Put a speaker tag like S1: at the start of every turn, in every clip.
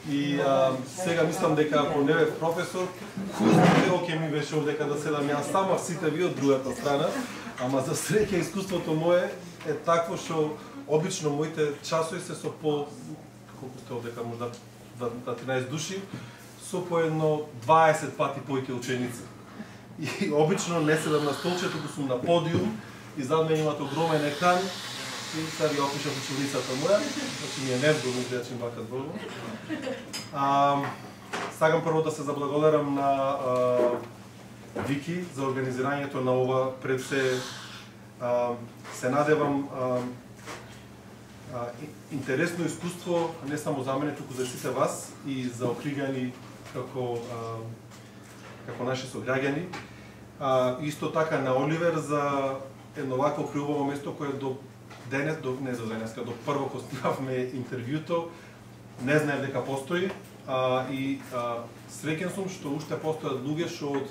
S1: И сега мислам дека ако не бев професор, ќе ми беше овдека да седам јас сама, сите ви од другата страна. Ама за среќа искуството мое е такво што обично моите часови се со по колку сте овдека можда 13 души, со по едно 20 пати поиќе ученици. И обично не седам на столчето, туку сум на подиум и зад мене имате огромен екран. И сега ви опишам ученицата моја, значи ми е незгодно да ќе им бакат Богу. Сакам прво да се заблагодарам на Вики за организирањето на ова пред се надевам интересно искуство не само за мене, туку за сите вас и за окригани како наши сограѓани. Исто така на Оливер за едно вакво приубаво место кое до денеска, до прво кога снимавме интервјуто, не знаев дека постои и среќен сум што уште постојат луѓе што од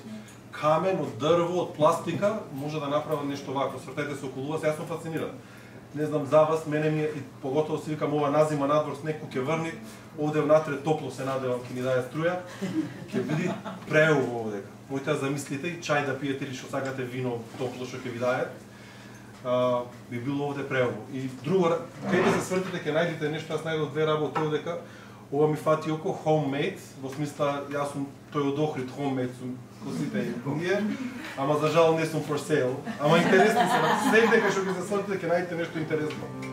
S1: камен, од дрво, од пластика може да направат нешто вакво. Свртете се околу вас, јас сум фасциниран. Не знам за вас, мене ми е, и поготово си викам ова назима надвор снег ќе врни, овде внатре топло се надевам ќе ни даде струја, ќе биде преубаво овдека. Моите замислите и чај да пиете или што сакате вино топло што ќе ви даде. Би било овде преубаво. И друго, кај се свртите ќе најдете нешто, јас најдов две работи овдека. Ова ми фати око homemade, во смисла јас сум тој од Охрид homemade сум косите ние, ама за жал не сум for sale. Ама интересни се, секаде кај што ги се свртите ќе најдете нешто интересно.